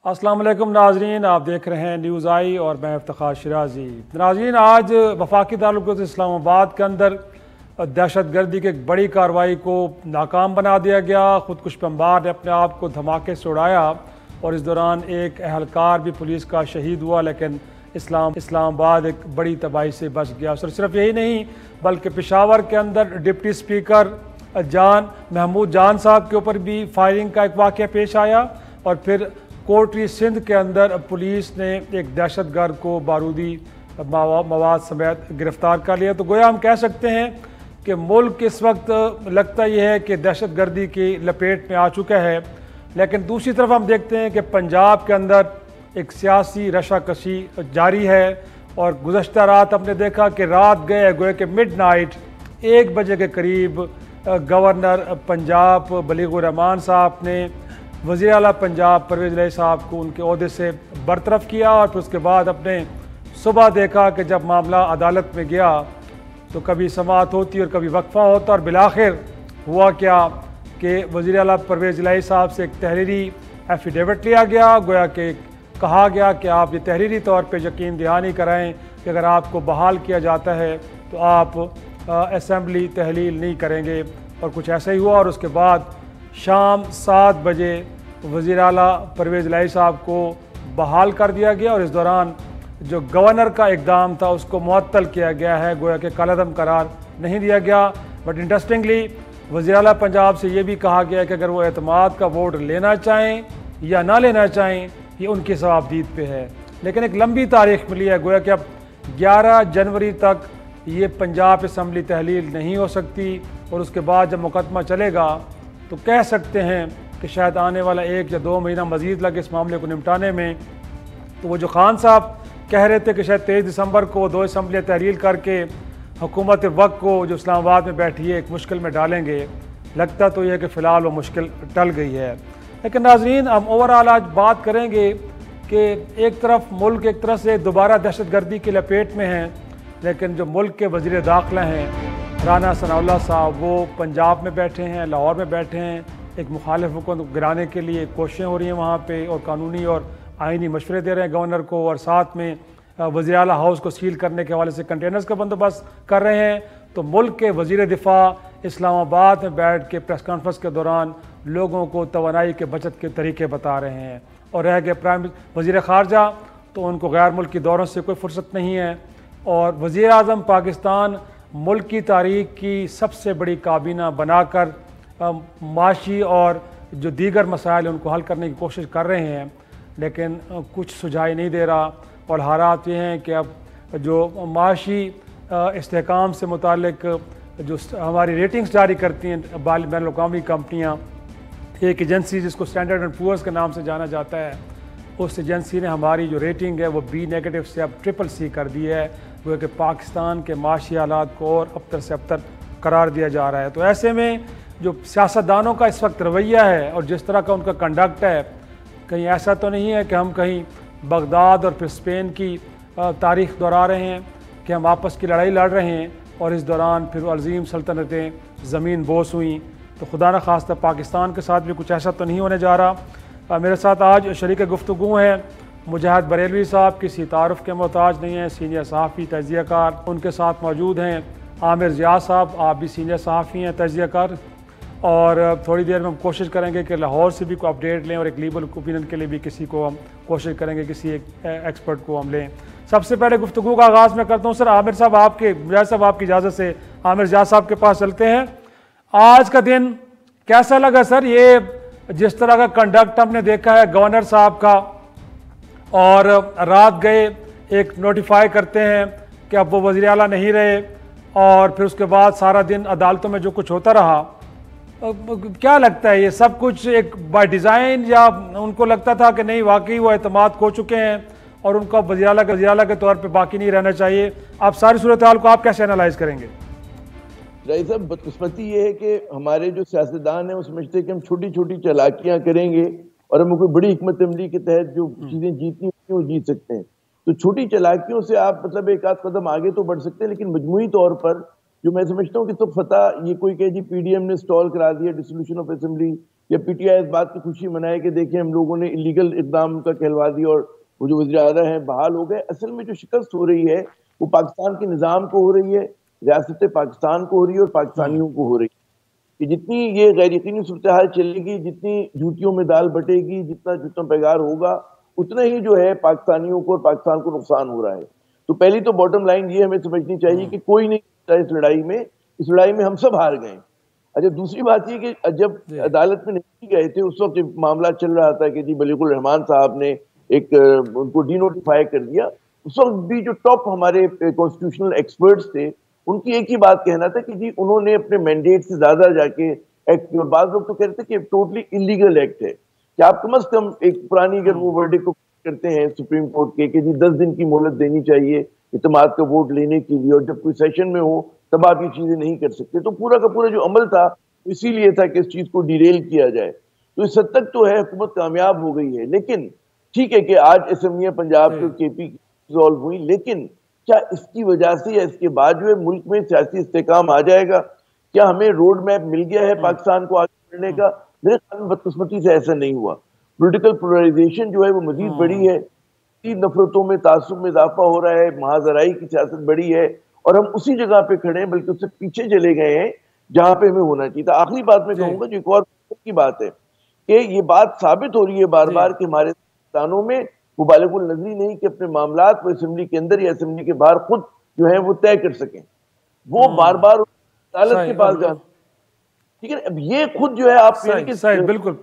अस्सलाम वालेकुम नाजरीन, आप देख रहे हैं न्यूज़ आई और मैं इफ्तिखार शिराजी। नाजरीन, आज वफाकी दारुल इस्लामाबाद के अंदर दहशत गर्दी की एक बड़ी कार्रवाई को नाकाम बना दिया गया। खुदकुश बमबार ने अपने आप को धमाके से उड़ाया और इस दौरान एक अहलकार भी पुलिस का शहीद हुआ, लेकिन इस्लामाबाद एक बड़ी तबाही से बच गया। और सिर्फ यही नहीं बल्कि पेशावर के अंदर डिप्टी स्पीकर महमूद जान साहब के ऊपर भी फायरिंग का एक वाक़या पेश आया और फिर कोटरी सिंध के अंदर पुलिस ने एक दहशतगर्द को बारूदी मवाद समेत गिरफ्तार कर लिया। तो गोया हम कह सकते हैं कि मुल्क इस वक्त लगता यह है कि दहशतगर्दी की लपेट में आ चुका है। लेकिन दूसरी तरफ हम देखते हैं कि पंजाब के अंदर एक सियासी रशाकशी जारी है और गुज़श्ता रात हमने देखा कि रात गए गोया कि मिडनाइट 1 बजे के करीब गवर्नर पंजाब बलीगुर रहमान साहब ने वज़ीर आला पंजाब परवेज़ इलाही साहब को उनके ओहदे से बरतरफ किया और फिर उसके बाद अपने सुबह देखा कि जब मामला अदालत में गया तो कभी समाअत होती और कभी वक्फा होता और बिलाखिर हुआ क्या कि वज़ीर आला परवेज़ इलाही साहब से एक तहरीरी एफिडेविट लिया गया। गोया कि कहा गया कि आप ये तहरीरी तौर पे यकीन दहानी कराएं कि अगर आपको बहाल किया जाता है तो आप असम्बली तहलील नहीं करेंगे, और कुछ ऐसा ही हुआ। और उसके बाद शाम 7 बजे वज़ीर आला परवेज़ इलाही साहब को बहाल कर दिया गया और इस दौरान जो गवर्नर का इक़दाम था उसको मुअत्तल किया गया है, गोया कि कलअदम करार नहीं दिया गया। बट इंटरेस्टिंगली वज़ीर आला पंजाब से ये भी कहा गया कि अगर वो एतमाद का वोट लेना चाहें या ना लेना चाहें ये उनकी सवाबदीद पे है। लेकिन एक लंबी तारीख मिली है, गोया कि अब 11 जनवरी तक ये पंजाब असम्बली तहलील नहीं हो सकती और उसके बाद जब मुकदमा चलेगा तो कह सकते हैं कि शायद आने वाला 1 या 2 महीना मज़ीद लगे इस मामले को निपटाने में। तो वो जो खान साहब कह रहे थे कि शायद 23 दिसंबर को 2 असम्बलियाँ तहलील करके हुकूमत वक्त को जो इस्लामाबाद में बैठी है एक मुश्किल में डालेंगे, लगता तो यह कि फ़िलहाल वो मुश्किल टल गई है। लेकिन नाज़रीन, हम ओवरऑल आज बात करेंगे कि एक तरफ मुल्क एक तरह से दोबारा दहशतगर्दी की लपेट में है, लेकिन जो मुल्क के वज़ीर दाखिला हैं राना सनाउल्लाह साहब वो पंजाब में बैठे हैं, लाहौर में बैठे हैं। एक मुखालिफ हुकूमत को गिराने के लिए कोशिशें हो रही हैं वहाँ पे और कानूनी और आइनी मशवरे दे रहे हैं गवर्नर को, और साथ में वज़ीर आला हाउस को सील करने के हवाले से कंटेनर्स का बंदोबस्त कर रहे हैं। तो मुल्क के वज़ीर दिफा इस्लामाबाद में बैठ के प्रेस कॉन्फ्रेंस के दौरान लोगों को तवानाई के बचत के तरीके बता रहे हैं। और रह गए प्राइम वज़ीर ख़ारजा, तो उनको गैर मुल्की दौरों से कोई फुर्सत नहीं है। और वज़ीर आज़म पाकिस्तान मुल्क की तारीख की सबसे बड़ी काबीना बनाकर माशी और जो दीगर मसाइल उनको हल करने की कोशिश कर रहे हैं, लेकिन कुछ सुझाई नहीं दे रहा। और हालात ये हैं कि अब जो माशी इस्तेहकाम से मुतालिक जो हमारी रेटिंग्स जारी करती हैं बैनुल-अक़वामी कंपनियाँ, एक एजेंसी जिसको स्टैंडर्ड एंड पुअर्स के नाम से जाना जाता है, उस एजेंसी ने हमारी जो रेटिंग है वो B- से अब CCC कर दी है, वो कि पाकिस्तान के माशी हालात को और अबतर से अबतर करार दिया जा रहा है। तो ऐसे में जो सियासतदानों का इस वक्त रवैया है और जिस तरह का उनका कंडक्ट है, कहीं ऐसा तो नहीं है कि हम कहीं बगदाद और फिर स्पेन की तारीख़ दोहरा रहे हैं कि हम आपस की लड़ाई लड़ रहे हैं और इस दौरान फिर अज़ीम सल्तनतें ज़मीन बोस हुई। तो खुदा न खास्ता पाकिस्तान के साथ भी कुछ ऐसा तो नहीं होने जा रहा। मेरे साथ आज शरीक गुफ्तगू हैं मुजाहिद बरेलवी साहब, किसी तारुफ के मोहताज नहीं है, सीनियर सहाफ़ी तजियाकार। उनके साथ मौजूद हैं आमिर ज़िया साहब, आप भी सीनियर सहाफ़ी हैं तजियाकार। और थोड़ी देर में हम कोशिश करेंगे कि लाहौर से भी कोई अपडेट लें और एक लीगल ओपिनियन के लिए भी किसी को हम कोशिश करेंगे किसी एक एक्सपर्ट को हम लें। सबसे पहले गुफ्तगू का आगाज़ मैं करता हूँ सर आमिर साहब मुजाहिद साहब आपकी इजाज़त से आमिर ज़िया साहब के पास चलते हैं। आज का दिन कैसा लगा सर, ये जिस तरह का कंडक्ट हमने देखा है गवर्नर साहब का, और रात गए एक नोटिफाई करते हैं कि अब वो वज़ीर आला नहीं रहे और फिर उसके बाद सारा दिन अदालतों में जो कुछ होता रहा, क्या लगता है ये सब कुछ एक बाय डिज़ाइन या उनको लगता था कि नहीं वाकई वो एतमाद खो चुके हैं और उनको वज़ीर आला के तौर पे बाकी नहीं रहना चाहिए? आप सारी सूरत हाल को आप कैसे एनालाइज करेंगे? रईस साहब, बदकिस्मती ये है कि हमारे जो सियासतदान हैं वो समझते हैं कि हम छोटी छोटी चालाकियां करेंगे और हम कोई बड़ी हिकमत अमली के तहत जो चीजें जीतनी होती हैं वो जीत सकते हैं। तो छोटी चालाकियों से आप मतलब एक आध कदम आगे तो बढ़ सकते हैं, लेकिन मजमूई तौर पर जो मैं समझता हूँ कि तो फतह ये कोई कहे जी PDM ने स्टॉल करा दिया, डिसोल्यूशन ऑफ असेंबली या पीटीआई इस बात की खुशी मनाए कि देखिए हम लोगों ने इलीगल इकदाम का कहलवा दिया और वो जो वज़ीर आज़म हैं बहाल हो गए। असल में जो शिकस्त हो रही है वो पाकिस्तान के निज़ाम को हो रही है, रियासत पाकिस्तान को हो रही है और पाकिस्तानियों को हो रही है। कि जितनी ये गैर यकीनी सूरत हाल चलेगी, जितनी झूठियों में दाल बटेगी, जितना झूठा पैगार होगा, उतना ही जो है पाकिस्तानियों को और पाकिस्तान को नुकसान हो रहा है। तो पहली तो बॉटम लाइन ये हमें समझनी चाहिए कि कोई नहीं जीता इस लड़ाई में हम सब हार गए। अच्छा, दूसरी बात ये कि जब अदालत में नहीं गए थे उस वक्त मामला चल रहा था कि जी बलीगुल रहमान साहब ने एक उनको डीनोटिफाई कर दिया। उस वक्त भी जो टॉप हमारे कॉन्स्टिट्यूशनल एक्सपर्ट्स थे उनकी एक ही बात कहना था कि जी उन्होंने अपने मैंडेट से ज्यादा जाके एक्ट किया। और बात लोग तो कहते थे कि टोटली इलीगल एक्ट है कि आप कम से कम एक पुरानी अगर वो वर्डिक्ट को करते हैं सुप्रीम कोर्ट के कि जी 10 दिन की मोहलत देनी चाहिए इत्तेमाद का वोट लेने के लिए, और जब कोई सेशन में हो तब आप ये चीजें नहीं कर सकते। तो पूरा का पूरा जो अमल था इसीलिए था कि इस चीज को डिरेल किया जाए। तो इस हद तक तो है हुकूमत कामयाब हो गई है। लेकिन ठीक है कि आज असेंबलियां पंजाब के केपी रिजॉल्व हुई, लेकिन क्या इसकी वजह से या इसके बाद जो है मुल्क में सियासी इस्तेकाम आ जाएगा? क्या हमें रोड मैप मिल गया है पाकिस्तान को आगे बढ़ने का? मेरे ख्याल में बदकिस्मती से ऐसा नहीं हुआ। पोलिटिकल पोलराइजेशन जो है वो मजीद बढ़ी है, नफरतों में तासुब में इजाफा हो रहा है, महाजराई की सियासत बढ़ी है और हम उसी जगह पे खड़े हैं, बल्कि उससे पीछे चले गए हैं जहां पे हमें होना चाहिए था। आखिरी बात मैं कहूंगा जो एक और की बात है कि ये बात साबित हो रही है बार बार कि हमारे संस्थानों में वो बालिगुल नजरी नहीं कि अपने मामलात वो असेंबली के अंदर या असेंबली के बाहर खुद जो है वो तय कर सकें। वो बार बार अदालत के पास जाते, ठीक है। अब ये खुद जो है आप बिल्कुल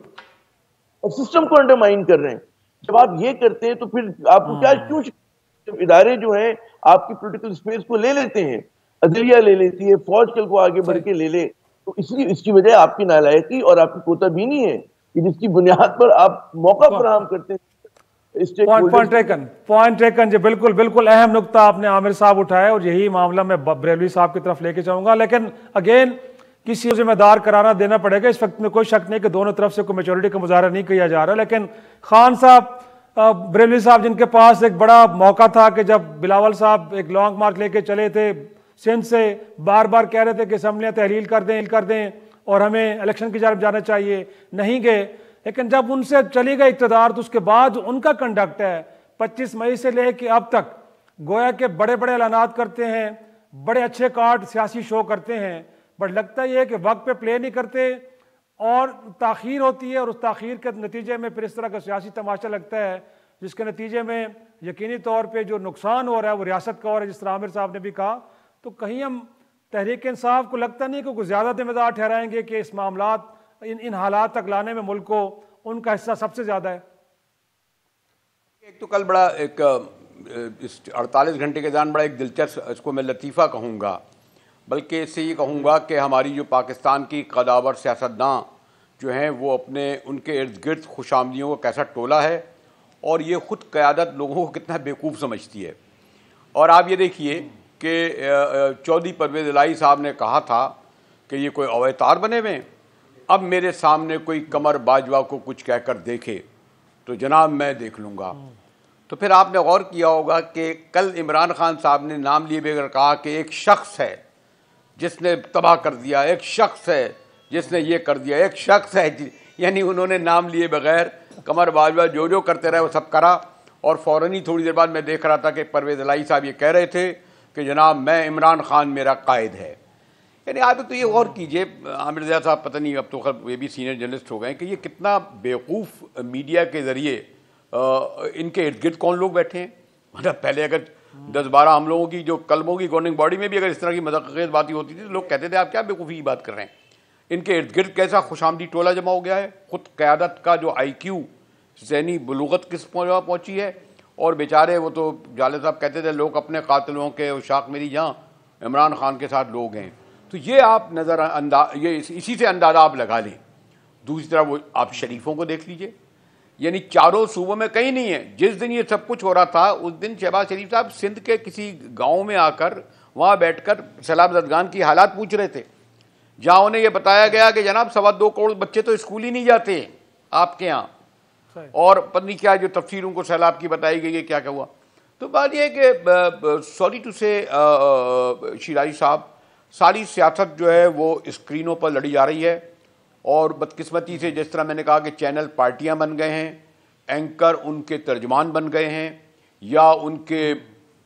सिस्टम को अंडरमाइन कर रहे हैं। जब आप ये करते हैं तो फिर आपको क्या क्यों जब इदारे जो हैं आपकी पॉलिटिकल स्पेस को ले लेते हैं, अदलिया ले लेती है, फौज कल को आगे बढ़ के ले ले, तो इसलिए इसकी वजह आपकी नालायकी और आपकी कोताबीनी है कि जिसकी बुनियाद पर आप मौका फराहम करते हैं। पॉइंट टेकन जी, बिल्कुल बिल्कुल अहम नुकता आपने आमिर साहब उठाया और यही मामला मैं बरेलवी साहब की तरफ लेके जाऊंगा। लेकिन अगेन किसी को जिम्मेदार करारा देना पड़ेगा। इस वक्त में कोई शक नहीं कि दोनों तरफ से कोई मेचोरिटी का मुजाहरा नहीं किया जा रहा। लेकिन खान साहब, बरेलवी साहब, जिनके पास एक बड़ा मौका था कि जब बिलावल साहब एक लॉन्ग मार्च लेके चले थे सिंध से, बार बार कह रहे थे कि असम्बलियाँ तहलील कर दें और हमें इलेक्शन की जानब जाना चाहिए, नहीं गए। लेकिन जब उनसे चली गई इक़्तिदार तो उसके बाद उनका कंडक्ट है 25 मई से लेके अब तक, गोया के बड़े बड़े ऐलानात करते हैं, बड़े अच्छे कार्ड सियासी शो करते हैं, बट लगता यह है कि वक्त पे प्ले नहीं करते और ताख़ीर होती है और उस ताख़ीर के नतीजे में फिर इस तरह का सियासी तमाशा लगता है जिसके नतीजे में यकीनी तौर पे जो नुकसान हो रहा है वो रियासत का हो रहा है, जिस तरह आमिर साहब ने भी कहा। तो कहीं हम तहरीक इंसाफ को लगता नहीं कि कुछ ज़्यादा जिम्मेदार ठहराएंगे कि इस मामलात इन हालात तक लाने में मुल्क को उनका हिस्सा सबसे ज़्यादा है। एक तो कल बड़ा इस 48 घंटे के दौरान बड़ा एक दिलचस्प, इसको मैं लतीफ़ा कहूँगा, बल्कि इससे ये कहूँगा कि हमारी जो पाकिस्तान की कदावर सियासतदान जो हैं वो अपने उनके इर्द गिर्द खुशामदियों को कैसा टोला है और ये ख़ुद क़यादत लोगों को कितना बेवकूफ़ समझती है। और आप ये देखिए कि चौधरी परवेज़ इलाही साहब ने कहा था कि ये कोई अवतार बने हुए, अब मेरे सामने कोई कमर बाजवा को कुछ कहकर देखे तो जनाब मैं देख लूँगा। तो फिर आपने गौर किया होगा कि कल इमरान खान साहब ने नाम लिए बगैर कहा कि एक शख्स है जिसने तबाह कर दिया, एक शख्स है जिसने ये कर दिया, एक शख्स है, यानी उन्होंने नाम लिए बगैर कमर बाजवा जो करते रहे वो सब करा। और फ़ौरन ही थोड़ी देर बाद मैं देख रहा था कि परवेज़ इलाही साहब ये कह रहे थे कि जनाब मैं इमरान खान मेरा कायद है। यानी आप तो ये गौर कीजिए, आमिर रज़ा साहब पता नहीं अब तो खैर ये भी सीनियर जर्नलिस्ट हो गए कि ये कितना बेवकूफ़ मीडिया के ज़रिए इनके इर्द गिर्द कौन लोग बैठे हैं। मतलब पहले अगर 10-12 हम लोगों की जो कलमों की गवर्निंग बॉडी में भी अगर इस तरह की मज़ाक़ियत बातें होती थी तो लोग कहते थे आप क्या बेवकूफ़ी की बात कर रहे हैं। इनके इर्द गिर्द कैसा खुशामदी टोला जमा हो गया है, ख़ुद क़यादत का जो IQ ज़हनी बलूगत किस पहुँची है। और बेचारे वो तो जाले साहब कहते थे लोग अपने कातिलों के उशाक मेरी जहाँ इमरान खान के साथ लोग हैं। तो ये आप ये इसी से अंदाज़ा आप लगा लें। दूसरी तरफ वो आप शरीफों को देख लीजिए, यानी चारों सूबों में कहीं नहीं है। जिस दिन ये सब कुछ हो रहा था उस दिन शहबाज शरीफ साहब सिंध के किसी गांव में आकर वहाँ बैठकर सैलाब ज़दगान की हालात पूछ रहे थे, जहाँ उन्हें ये बताया गया कि जनाब 2.25 करोड़ बच्चे तो स्कूल ही नहीं जाते आपके यहाँ, और पत्नी क्या जो तफसीर उनको सैलाब की बताई गई है क्या क्या हुआ। तो बात यह है कि सॉरी टू से शिराजी साहब, सारी सियासत जो है वो स्क्रीनों पर लड़ी जा रही है और बदकिस्मती से जिस तरह मैंने कहा कि चैनल पार्टियां बन गए हैं, एंकर उनके तर्जमान बन गए हैं, या उनके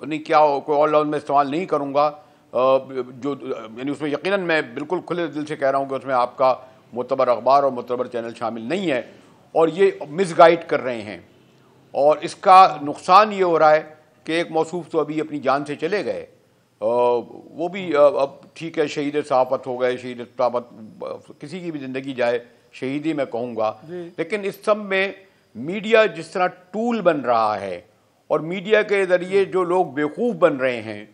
नहीं क्या कोई और लफ्ज़ में इस्तेमाल नहीं करूँगा, जो यानी उसमें यकीनन मैं बिल्कुल खुले दिल से कह रहा हूँ कि उसमें आपका मुतबर अखबार और मुतबर चैनल शामिल नहीं है, और ये मिसगाइड कर रहे हैं। और इसका नुकसान ये हो रहा है कि एक मौसूफ तो अभी अपनी जान से चले गए, वो भी अब ठीक है, शहीद सहाफ़त हो गए, शहीद सहाफ़त किसी की भी ज़िंदगी जाए, शहीदी मैं कहूँगा, लेकिन इस सब में मीडिया जिस तरह टूल बन रहा है और मीडिया के ज़रिए जो लोग बेवकूफ़ बन रहे हैं,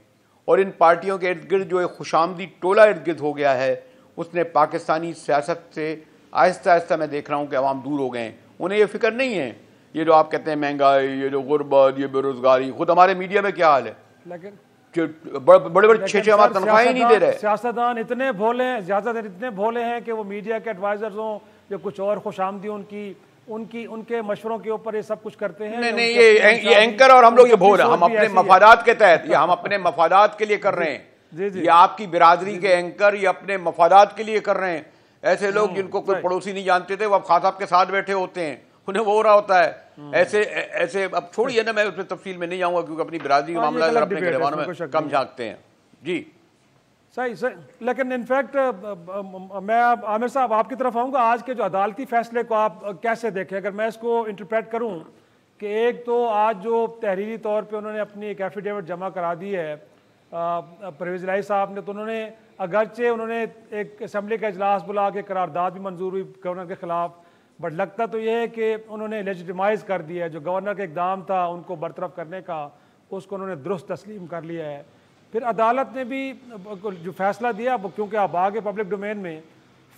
और इन पार्टियों के इर्द गिर्द जो एक खुशामदी टोला इर्द गिर्द हो गया है, उसने पाकिस्तानी सियासत से आहिस्ता आहिस्ता मैं देख रहा हूँ कि अवाम दूर हो गए हैं। उन्हें ये फिक्र नहीं है, ये जो आप कहते हैं महंगाई, ये जो गुर्बत, ये बेरोजगारी, खुद हमारे मीडिया में क्या हाल है, बड़े बड़े 6-6 हमारे तनख्वाहें ही नहीं दे रहे। सियासतदान इतने भोले हैं, ज़्यादातर इतने भोले हैं कि वो मीडिया के एडवाइजर्स हों या कुछ और खुशामदी उनके मशवरों के ऊपर ये सब कुछ करते हैं। नहीं, ये एंकर और हम लोग ये भोल, हम अपने मफादात के तहत, ये हम अपने मफादात के लिए कर रहे हैं। ये आपकी बिरादरी के एंकर ये अपने मफादात के लिए कर रहे हैं। ऐसे लोग जिनको कोई पड़ोसी नहीं जानते थे, वो अब खास साहब के साथ बैठे होते हैं, उन्हें वो हो रहा होता है। ऐसे अब छोड़िए ना, मैं उसमें तफसील में नहीं जाऊंगा क्योंकि अपनी बिरादरी का मामला है, अपने गिरबानों में कम झांकते हैं जी। सही, लेकिन इनफैक्ट मैं आमिर साहब आपकी तरफ आऊँगा। आज के जो अदालती फैसले को आप कैसे देखें, अगर मैं इसको इंटरप्रेट करूँ कि एक तो आज जो तहरीरी तौर पे उन्होंने अपनी एक एफिडेविट जमा करा दी है परवेज़ इलाही साहब ने, तो उन्होंने अगरचे उन्होंने एक असम्बली का इजलास बुला के करारदाद भी मंजूर हुई गवर्नर के ख़िलाफ़, बट लगता तो ये है कि उन्होंने लेजिटिमाइज़ कर दिया है जो गवर्नर का इकदाम था उनको बरतरफ करने का, उसको उन्होंने दुरुस्त तस्लीम कर लिया है। फिर अदालत ने भी जो फैसला दिया, क्योंकि आप आगे पब्लिक डोमेन में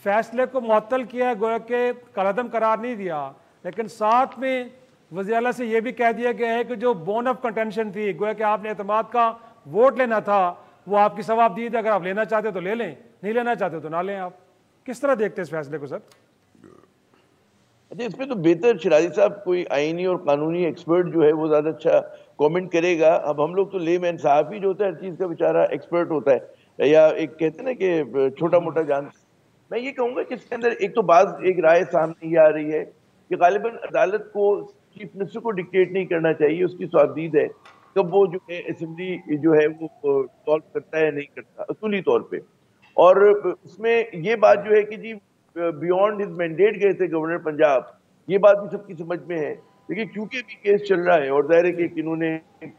फैसले को मुअत्तल किया है, गोया के कलअदम करार नहीं दिया, लेकिन साथ में वज़ीर आला से ये भी कह दिया गया है कि जो बोन ऑफ कंटेंशन थी, गोया कि आपने एतमाद का वोट लेना था, वो आपकी सवाबदीद है, अगर आप लेना चाहते तो ले लें, नहीं लेना चाहते तो ना लें। आप किस तरह देखते हैं इस फैसले को सर? अच्छा, इसमें तो बेहतर शिराजी साहब कोई आईनी और कानूनी एक्सपर्ट जो है वो ज्यादा अच्छा कमेंट करेगा। अब हम लोग तो लेमैन सहाफी जो होता है हर चीज का बेचारा एक्सपर्ट होता है, या एक कहते हैं ना कि छोटा मोटा जान। मैं ये कहूंगा कि इसके अंदर एक तो बात एक राय सामने ये आ रही है कि गालिबन अदालत को चीफ मिनिस्टर को डिक्टेट नहीं करना चाहिए, उसकी स्वाबदीद है कब वो जो है असेंबली जो है वो सॉल्व करता है नहीं करता असूली तौर पे। और उसमें ये बात जो है कि जी बियॉन्ड हिज मैंडेट गए थे गवर्नर पंजाब, ये बात भी सबकी समझ में है, लेकिन क्योंकि भी केस चल रहा है और जाहिर है कि इन्होंने एक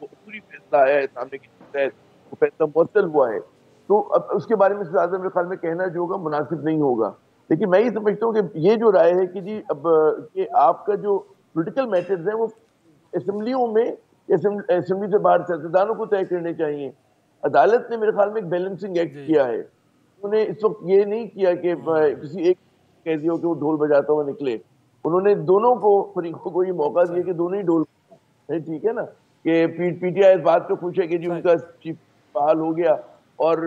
पूरी फैसला आया है सामने की, वो फैसला मुअत्तल हुआ है, तो अब उसके बारे में ज्यादा मेरे ख्याल में कहना जो होगा मुनासिब नहीं होगा। लेकिन मैं ये समझता हूँ कि ये जो राय है कि जी अब कि आपका जो पोलिटिकल मैटर्स हैं वो असेंबलियों में, असेंबली से बाहर सियासतदानों को तय करने चाहिए। अदालत ने मेरे ख्याल में एक बैलेंसिंग एक्ट किया है, उन्होंने इस वक्त ये नहीं किया कि किसी एक कह दिया कि वो ढोल बजाता हुआ निकले, उन्होंने दोनों को फरीकों को ये मौका दिया कि दोनों ही ढोल, ठीक है ना, कि पीटीआई इस बात पे खुश है कि जी उनका चीफ बहाल हो गया, और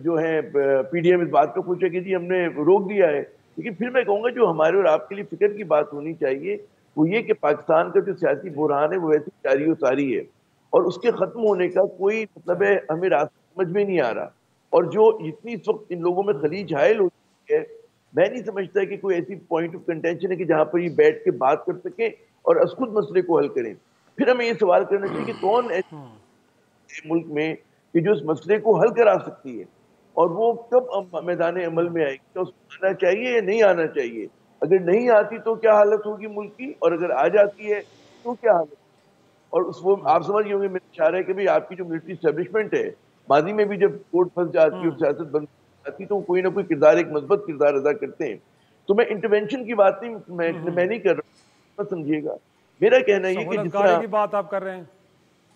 जो है पीडीएम इस बात पे खुश है कि जी हमने रोक दिया है। लेकिन फिर मैं कहूंगा जो हमारे और आपके लिए फिक्र की बात होनी चाहिए वो ये कि पाकिस्तान का जो सियासी बुरहान है वो वैसे जारी और सारी है, और उसके खत्म होने का कोई मतलब है हमें रास्ता समझ में नहीं आ रहा। और जो इतनी इस वक्त इन लोगों में खलीज हायल हो चुकी है, मैं नहीं समझता कि कोई ऐसी पॉइंट ऑफ कंटेंशन है कि जहां पर ये बैठ के बात कर सके और खुद मसले को हल करें। फिर हमें ये सवाल करना चाहिए कि कौन ऐसे मुल्क में कि जो इस मसले को हल करा सकती है, और वो कब मैदान अमल में आएगी, तो उसको आना चाहिए या नहीं आना चाहिए। अगर नहीं आती तो क्या हालत होगी मुल्क की, और अगर आ जाती है तो क्या हालत। और उसको आप समझ गए होंगे, मेरा इशारा है कि भाई आपकी जो मिलिट्री स्टैब्लिशमेंट है, माजी में भी जब कोर्ट फंस जाती है और सियासत बंद जाती तो कोई ना कोई किरदार, एक मजबूत किरदार अदा करते हैं। तो मैं इंटरवेंशन की बात नहीं मैं नहीं कर रहा, समझिएगा। मेरा कहना है कि जिस तरह की बात आप कर रहे हैं,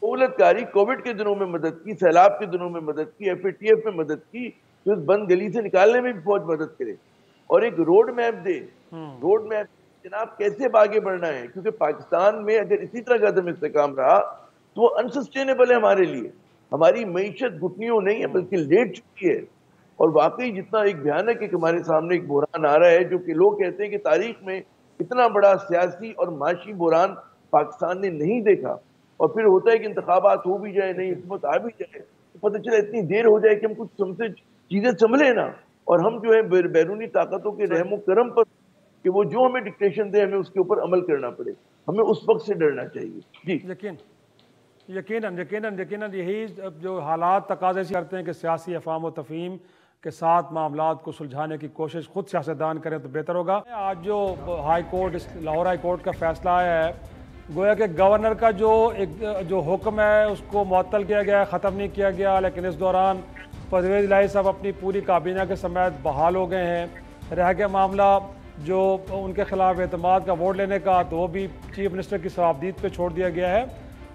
सहूलतकारी कोविड के दिनों में मदद की, सैलाब के दिनों में मदद की, एफएटीएफ में मदद की, तो इस बंद गली से निकालने में भी फौज मदद करे और एक रोड मैप दे। रोड मैप जनाब कैसे आगे बढ़ना है, क्योंकि पाकिस्तान में अगर इसी तरह का अदम इस्तेकाम रहा तो वो अनसस्टेनेबल है हमारे लिए। हमारी मईशत घुटनियों नहीं है बल्कि लेट चुकी है। और वाकई जितना एक भयानक एक हमारे सामने एक बुरहान आ रहा है, जो कि लोग कहते हैं कि तारीख में इतना बड़ा सियासी और माशी बुरहान पाकिस्तान ने नहीं देखा। और फिर होता है कि इंतखाबात हो भी जाए, नहीं हुकूमत आ भी जाए, तो पता चला इतनी देर हो जाए कि हम कुछ समझे चीजें संभले ना। और हम जो है बैरूनी ताकतों के रहमो करम पर कि वो जो हमें डिक्टेशन दे हमें उसके ऊपर अमल करना पड़े, हमें उस वक्त से डरना चाहिए। जी यकीनन यकीनन यकीनन यही जो हालात तकाज़े से करते हैं कि सियासी अफ़ाम व तफ़हीम के साथ मामलात को सुलझाने की कोशिश खुद सियासतदान करें तो बेहतर होगा। आज जो high court, Lahore high court का फैसला आया है, गोया कि गवर्नर का जो हुक्म है उसको मुअत्तल किया गया है, ख़त्म नहीं किया गया, लेकिन इस दौरान परवेज़ इलाही साहब अपनी पूरी काबीना के समेत बहाल हो गए हैं। रह गया मामला जो उनके खिलाफ एतमाद का वोट लेने का, तो वो भी चीफ मिनिस्टर की सवाबदीद पे छोड़ दिया गया है।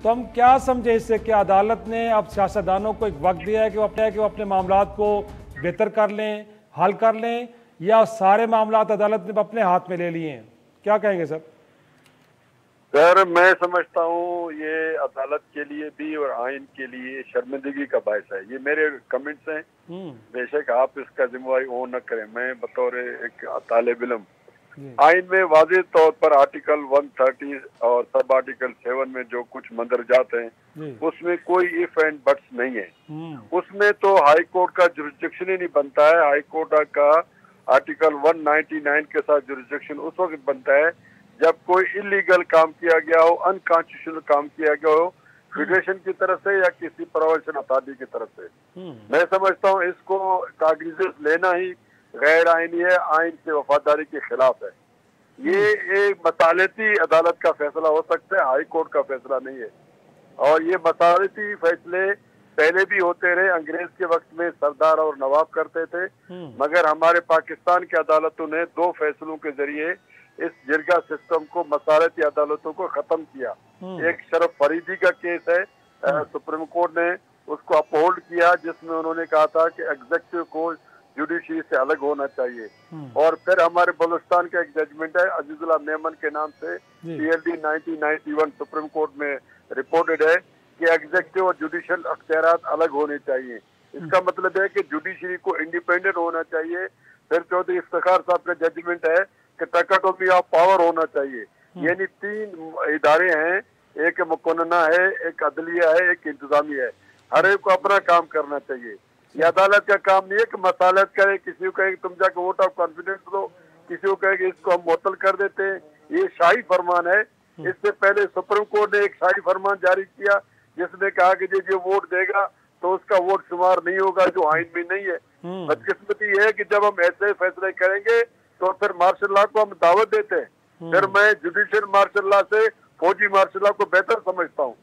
तो हम क्या समझे इससे कि अदालत ने अब सियासतदानों को एक वक्त दिया है कि वो अपने मामलात को बेहतर कर लें, हल कर लें, या सारे मामलात अदालत ने अपने हाथ में ले लिए हैं? क्या कहेंगे सर? सर, मैं समझता हूँ ये अदालत के लिए भी और आइन के लिए शर्मिंदगी का बायस है। ये मेरे कमेंट्स हैं, बेशक आप इसका जिम्मेवारी ओन न करें। मैं बतौर एक तालिब इल्म, आइन में वाज़ेह तौर पर आर्टिकल 130 और सब आर्टिकल 7 में जो कुछ मंदरजात हैं उसमें कोई इफ एंड बट्स नहीं है। उसमें तो हाई कोर्ट का जुरिस्डिक्शन ही नहीं बनता है। हाई कोर्ट का आर्टिकल 199 के साथ जुरिस्डिक्शन उस वक्त बनता है जब कोई इलीगल काम किया गया हो, अनकॉन्स्टिट्यूशनल काम किया गया हो, फेडरेशन की तरफ से या किसी प्रोविंशियल अथॉरिटी की तरफ से। मैं समझता हूँ इसको कागज़ लेना ही गैर आईनी है, आइन से वफादारी के खिलाफ है। ये एक मसालती अदालत का फैसला हो सकता है, हाई कोर्ट का फैसला नहीं है। और ये मसालती फैसले पहले भी होते रहे, अंग्रेज के वक्त में सरदार और नवाब करते थे, मगर हमारे पाकिस्तान की अदालतों ने 2 फैसलों के जरिए इस जिरगा सिस्टम को, मसालती अदालतों को खत्म किया। एक शरफ फरीदी का केस है, सुप्रीम कोर्ट ने उसको अपहोल्ड किया, जिसमें उन्होंने कहा था कि एग्जीक्यूटिव को जुडिशरी से अलग होना चाहिए। और फिर हमारे बलूचिस्तान का एक जजमेंट है अजीजुल्लाह मेमन के नाम से, PLD 1991 सुप्रीम कोर्ट में रिपोर्टेड है कि एग्जीक्यूटिव और जुडिशियल अख्तियारात अलग होने चाहिए। इसका मतलब है कि जुडिशरी को इंडिपेंडेंट होना चाहिए। फिर चौधरी इफ्तिखार साहब का जजमेंट है कि टकाटोमी ऑफ पावर होना चाहिए। यानी 3 इदारे हैं, एक मुकन्ना है, एक अदलिया है, एक इंतजामी है। हर एक को अपना काम करना चाहिए। ये अदालत का काम नहीं है कि मसालत करे, किसी को कहे तुम जाकर वोट ऑफ कॉन्फिडेंस दो, किसी को कहे कि इसको हम मुअत्तल कर देते हैं। ये शाही फरमान है। इससे पहले सुप्रीम कोर्ट ने एक शाही फरमान जारी किया जिसने कहा कि जो वोट देगा तो उसका वोट शुमार नहीं होगा, जो आइन में नहीं है। बदकिस्मती ये है कि जब हम ऐसे फैसले करेंगे तो फिर मार्शल लॉ को हम दावत देते हैं। फिर मैं जुडिशियल मार्शल लॉ से फौजी मार्शल लॉ को बेहतर समझता हूँ।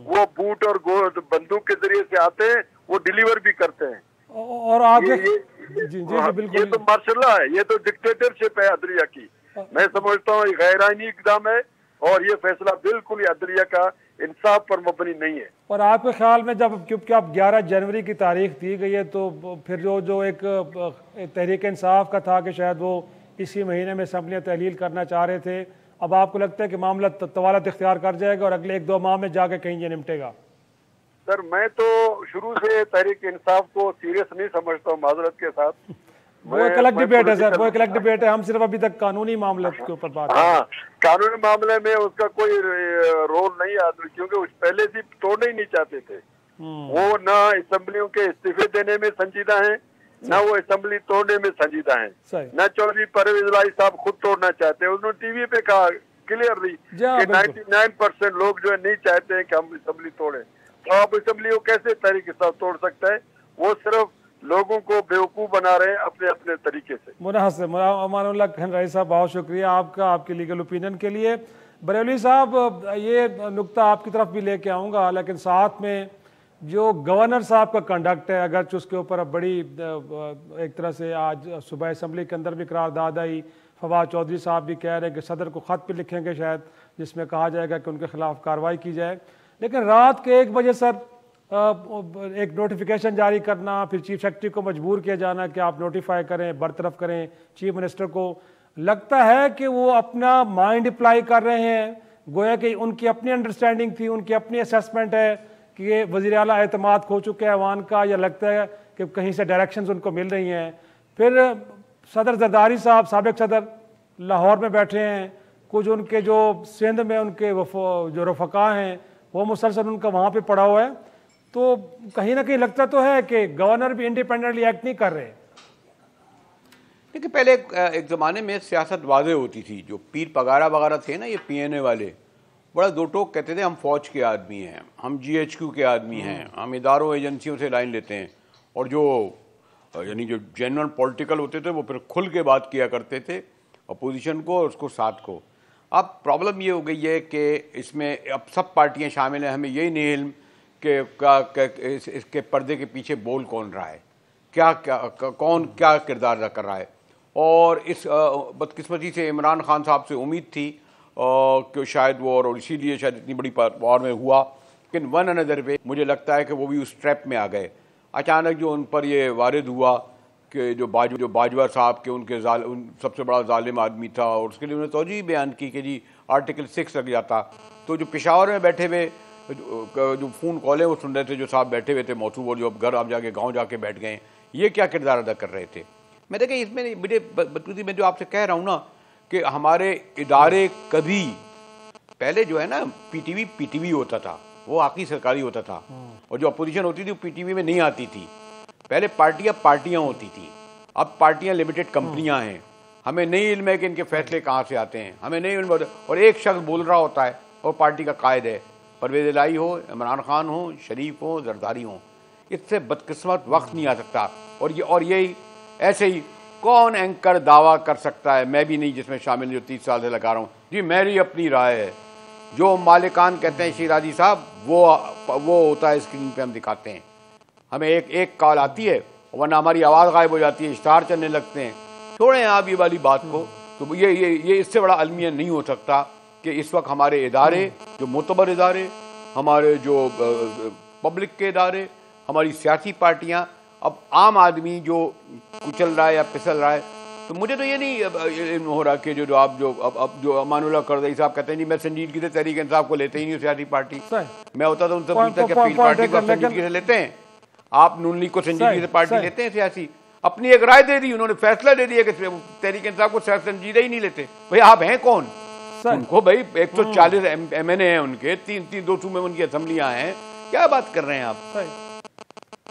वो बूट और बंदूक के जरिए से आते हैं, वो डिलीवर भी करते हैं। और आप ये तो मार्शल लॉ है, ये तो डिक्टेटरशिप है अदलिया की। मैं समझता हूँ गैर आईनी इकदाम है और ये फैसला बिल्कुल ही अदलिया का इंसाफ पर मबनी नहीं है। और आपके ख्याल में जब, क्योंकि अब 11 जनवरी की तारीख दी गई है, तो फिर जो एक तहरीक इंसाफ का था कि शायद वो इसी महीने में असम्बलियाँ तहलील करना चाह रहे थे, अब आपको लगता है कि मामला तवालत इख्तियार कर जाएगा और अगले 1-2 माह में जाके कहीं ये निपटेगा? सर, मैं तो शुरू से तहरीक इंसाफ को सीरियस नहीं समझता हूँ, माजरत के साथ। वो एक अलग डिबेट है सर, वो एक अलग डिबेट है। हम सिर्फ अभी तक कानूनी मामले के ऊपर बात। हाँ, कानूनी मामले में उसका कोई रोल नहीं आता, क्योंकि उस पहले से तोड़ना ही नहीं चाहते थे। वो ना असेंबलियों के इस्तीफे देने में संजीदा हैं, ना वो असेंबली तोड़ने में संजीदा हैं। ना चौधरी परवेज इलाही साहब खुद तोड़ना चाहते हैं। उन्होंने टीवी पे कहा क्लियरली कि 99% लोग जो है नहीं चाहते हैं कि हम असेंबली तोड़े। तो आप असेंबली को कैसे तरीके से तोड़ सकता है? वो सिर्फ लोगों को बेवकूफ़ बना रहे हैं अपने अपने तरीके से। मुनासिब अमानुल्लाह खान रईस साहब, बहुत शुक्रिया आपका, आपकी लीगल ओपिनियन के लिए। बरेलवी साहब, ये नुक्ता आपकी तरफ भी लेके आऊँगा, लेकिन साथ में जो गवर्नर साहब का कंडक्ट है, अगर उसके ऊपर अब बड़ी एक तरह से आज सुबह असम्बली के अंदर भी करारदाद आई। फवाद चौधरी साहब भी कह रहे हैं कि सदर को ख़त भी लिखेंगे शायद, जिसमें कहा जाएगा कि उनके खिलाफ कार्रवाई की जाए। लेकिन रात के 1 बजे सर एक नोटिफिकेशन जारी करना, फिर चीफ सेक्रेटरी को मजबूर किया जाना कि आप नोटिफाई करें, बरतरफ करें चीफ मिनिस्टर को। लगता है कि वो अपना माइंड अप्लाई कर रहे हैं, गोया कि उनकी अपनी अंडरस्टैंडिंग थी, उनकी अपनी असेसमेंट है कि ये वज़ीर आला एतमाद खो चुके हैं अवान का, या लगता है कि कहीं से डायरेक्शंस उनको मिल रही हैं। फिर सदर जरदारी साहब, साबिक सदर, लाहौर में बैठे हैं, कुछ उनके जो सिंध में उनके जो रफ़का हैं वो मुसलसल उनका वहाँ पे पड़ा हुआ है। तो कहीं ना कहीं लगता तो है कि गवर्नर भी इंडिपेंडेंटली एक्ट नहीं कर रहे। देखिए पहले एक ज़माने में सियासत वाज़ेह होती थी। जो पीर पगारा वगैरह थे ना, ये पीएनए वाले, बड़ा दो टोक कहते थे हम फ़ौज के आदमी हैं, हम जीएचक्यू के आदमी हैं, हम इदारों एजेंसियों से लाइन लेते हैं। और जो यानी जो जेन्युइन पॉलिटिकल होते थे वो फिर खुल के बात किया करते थे अपोजिशन को और उसको साथ को। अब प्रॉब्लम ये हो गई है कि इसमें अब सब पार्टियां शामिल हैं, हमें यही नहीं इल्म कि इसके पर्दे के पीछे बोल कौन रहा है, क्या क्या कौन क्या किरदार अदा कर रहा है। और इस बदकिस्मती से इमरान खान साहब से उम्मीद थी कि शायद वो, और इसीलिए शायद इतनी बड़ी वॉर में हुआ, लेकिन वन अनदर वे मुझे लगता है कि वो भी उस ट्रैप में आ गए। अचानक जो उन पर ये वारिद हुआ कि जो बाजवा साहब के उनके उन सबसे बड़ा जालिम आदमी था, और उसके लिए उन्होंने तौजीह बयान की कि जी आर्टिकल 6 लग जाता। तो जो पेशावर में बैठे हुए जो फ़ोन कॉलें वो सुन रहे थे, जो साहब बैठे हुए थे मौसूब, और जो अब घर अब जाके गाँव जाके बैठ गए, ये क्या किरदार अदा कर रहे थे। मैं देखिए इसमें मुझे बदतमीजी में जो आपसे कह रहा हूँ ना कि हमारे इदारे कभी पहले जो है ना पीटीवी होता था, वो आखिरी सरकारी होता था, और जो अपोजिशन होती थी वो पीटीवी में नहीं आती थी। पहले पार्टियां होती थी, अब पार्टियां लिमिटेड कंपनियां हैं। हमें नहीं इल्म है कि इनके फैसले कहाँ से आते हैं, हमें नहीं इल्म, और एक शख्स बोल रहा होता है और पार्टी का कायद है, परवेज़ इलाही हो, इमरान खान हो, शरीफ हो, जरदारी हो। इससे बदकिस्मत वक्त नहीं आ सकता। और यही ऐसे ही कौन एंकर दावा कर सकता है, मैं भी नहीं जिसमें शामिल, जो 30 साल से लगा रहा हूँ जी, मेरी अपनी राय है। जो मालिकान कहते हैं शिराजी साहब, वो होता है स्क्रीन पे हम दिखाते हैं। हमें एक कॉल आती है, वरना हमारी आवाज़ गायब हो जाती है, स्टार चलने लगते हैं। छोड़ें आप ये वाली बात को। तो ये इससे बड़ा अलमिया नहीं हो सकता कि इस वक्त हमारे इदारे, जो मोतबर इदारे, हमारे जो पब्लिक के इदारे, हमारी सियासी पार्टियाँ, अब आम आदमी जो कुचल रहा है या फिसल रहा है। तो मुझे तो ये नहीं हो रहा कि जो आप जो अमानुल्लाह करज़ई साहब कहते हैं जी मैं संजीदगी से तहरीक इंसाफ को लेते ही नहीं सियासी पार्टी। मैं होता तो उनसे पूछता कि पीर पार्टी को संजीदगी से लेते हैं, आप नून लीग को संजीदगी से पार्टी लेते हैं सियासी। अपनी एक राय दे दी, उन्होंने फैसला दे दिया कि तहरीक इंसाफ को संजीदा ही नहीं लेते। भाई आप हैं कौन उनको? भाई 140 MNA हैं उनके, 3 2 सूबे में उनकी असम्बलियाँ हैं, क्या बात कर रहे हैं आप?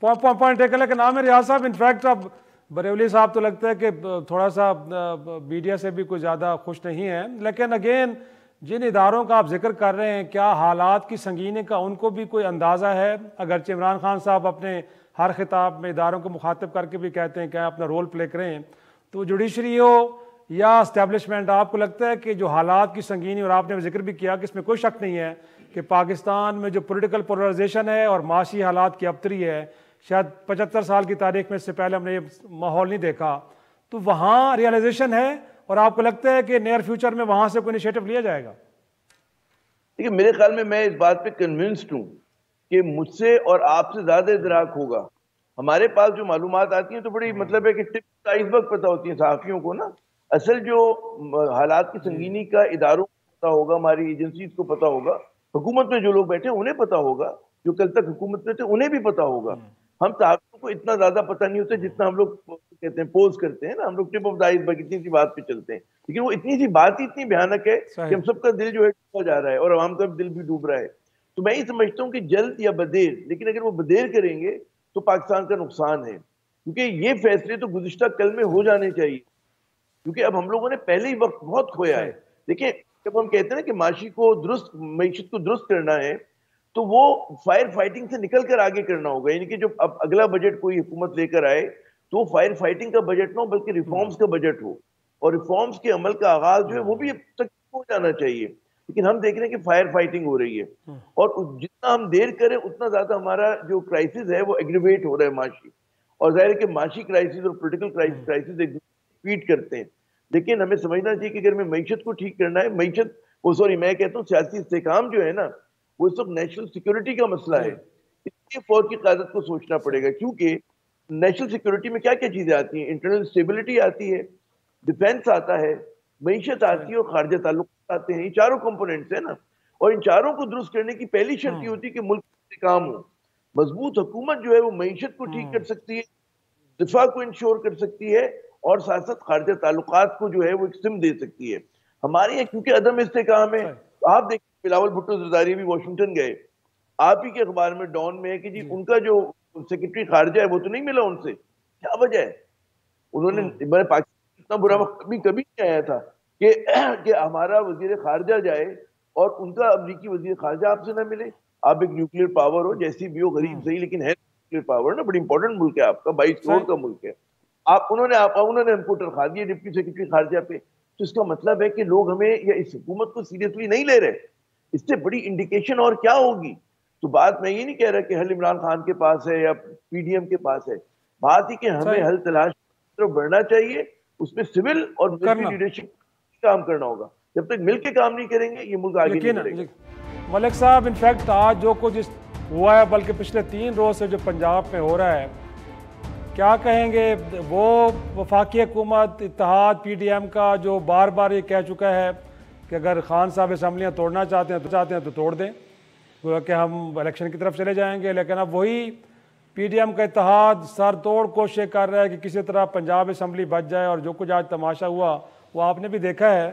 Point taken. लेकिन आमिर रियाज साहब, इनफैक्ट अब बरेवली साहब तो लगता है कि थोड़ा सा मीडिया से भी कुछ ज़्यादा खुश नहीं है। लेकिन अगेन जिन इदारों का आप जिक्र कर रहे हैं, क्या हालात की संगीनी का उनको भी कोई अंदाज़ा है? अगरचे इमरान खान साहब अपने हर खिताब में इदारों को मुखातिब करके भी कहते हैं कि अपना रोल प्ले करें, तो जुडिशरी हो या इस्टेब्लिशमेंट, आपको लगता है कि जो हालात की संगीनी, और आपने जिक्र भी किया कि इसमें कोई शक नहीं है कि पाकिस्तान में जो पॉलिटिकल पोलराइजेशन है और माशी हालात की अबतरी है, शायद 75 साल की तारीख में इससे पहले हमने ये माहौल नहीं देखा, तो वहाँ रियलाइजेशन है, और आपको लगता है कि नियर फ्यूचर में वहाँ से कोई इनिशिएटिव लिया जाएगा? देखिए मेरे ख्याल में मैं इस बात पे कन्विंस्ड हूँ कि मुझसे और आपसे ज्यादा इदराक होगा। हमारे पास जो मालूमात आती हैं तो बड़ी मतलब है कि टिप आइसबर्ग पता होती है सहाफियों को ना। असल जो हालात की संगीनी का इदारों को पता होगा, हमारी एजेंसीज को पता होगा, हुकूमत में जो लोग बैठे उन्हें पता होगा, जो कल तक हुकूमत में थे उन्हें भी पता होगा। हम सहाफियों को इतना ज्यादा पता नहीं होता जितना हम लोग कहते हैं, पोज करते हैं ना, हम लोग टिप ऑफ द आइसबर्ग इतनी सी बात पे चलते हैं। लेकिन वो इतनी सी बात ही इतनी भयानक है कि हम सबका दिल जो है डूबा जा रहा है, और आवाम का दिल भी डूब रहा है। तो मैं ये समझता हूँ कि जल्द या बदेर, लेकिन अगर वो बदेर करेंगे तो पाकिस्तान का नुकसान है, क्योंकि ये फैसले तो गुज़िश्ता कल में हो जाने चाहिए, क्योंकि अब हम लोगों ने पहले ही वक्त बहुत खोया है। देखिए जब हम कहते हैं ना कि माशी को दुरुस्त, मईशत को दुरुस्त करना है, तो वो फायर फाइटिंग से निकल कर आगे करना होगा। यानी कि जो अब अगला बजट कोई हुकूमत लेकर आए तो वो फायर फाइटिंग का बजट ना हो, बल्कि रिफॉर्म्स का बजट हो, और रिफॉर्म्स के अमल का आगाज जो है वो भी अब तक हो जाना चाहिए। लेकिन हम देख रहे हैं कि फायर फाइटिंग हो रही है, और जितना हम देर करें उतना ज्यादा हमारा जो क्राइसिस है वो एग्रीवेट हो रहा है माशी। और जाहिर है कि माशी क्राइसिस और पोलिटिकल क्राइसिस एक फीड करते हैं। लेकिन हमें समझना चाहिए कि अगर हमें मईशत को ठीक करना है, मईशत मैं कहता हूँ सियासी इस्तेहकाम जो है ना, वो इस वक्त नेशनल सिक्योरिटी का मसला है। इसलिए फौज की क़यादत को सोचना पड़ेगा, क्योंकि नेशनल सिक्योरिटी में क्या क्या चीजें आती हैं? इंटरनल स्टेबिलिटी आती है, डिफेंस आता है, मईशत आती है, और खारजा ताल्लुकात आते हैं। ये चारों कंपोनेंट्स है ना, और इन चारों को दुरुस्त करने की पहली शर्त ये होती है कि मुल्क में काम हो। मजबूत हुकूमत जो है वो मईशत को ठीक कर सकती है, दिफा को इंश्योर कर सकती है, और साथ साथ खारजा ताल्लुकात को जो है वो एक सिम दे सकती है। हमारे यहाँ क्योंकि अदम इस्तेकाम है, आप देखिए बिलावल भुट्टो जरदारी भी वाशिंगटन गए, आप ही के अखबार में डॉन में है कि जी उनका जो सेक्रेटरी खारजा है वो तो नहीं मिला उनसे। क्या वजह है? उन्होंने पाकिस्तान इतना बुरा वक्त कभी कभी नहीं आया था कि कि हमारा वजीर खारजा जाए और उनका अमरीकी वजीर खारजा आपसे ना मिले। आप एक न्यूक्लियर पावर हो, जैसी भी हो, गरीब सही लेकिन है न्यूक्लियर पावर ना, बड़ी इंपॉर्टेंट मुल्क है आपका, 22 करोड़ का मुल्क है। उन्होंने हमको टरखा दिया डिप्टी सेक्रेटरी खारजा पे। तो इसका मतलब है कि लोग हमें या इस हुकूमत को सीरियसली नहीं ले रहे। इससे बड़ी इंडिकेशन और क्या होगी? तो बात मैं ये नहीं कह रहा कि हल इमरान खान के पास है या पीडीएम के पास है, बात ही कि हमें हल तलाश की तरफ बढ़ना चाहिए। उसमें सिविल और मिलिट्री लीडरशिप काम करना होगा। जब तक मिलकर काम नहीं करेंगे ये मुल्क आगे नहीं बढ़ेगा। मलिक साहब, इनफैक्ट आज जो कुछ हुआ है, बल्कि पिछले 3 रोज से जो पंजाब में हो रहा है, क्या कहेंगे? वो वफाकी हुकूमत इत्तेहाद पीडीएम का जो बार बार ये कह चुका है कि अगर खान साहब असम्बलियाँ तोड़ना चाहते हैं तो तोड़ दें, वो कि हम इलेक्शन की तरफ चले जाएंगे। लेकिन अब वही पीडीएम का इत्तेहाद सर तोड़ कोशिश कर रहा है कि किसी तरह पंजाब असम्बली बच जाए। और जो कुछ आज तमाशा हुआ वो आपने भी देखा है।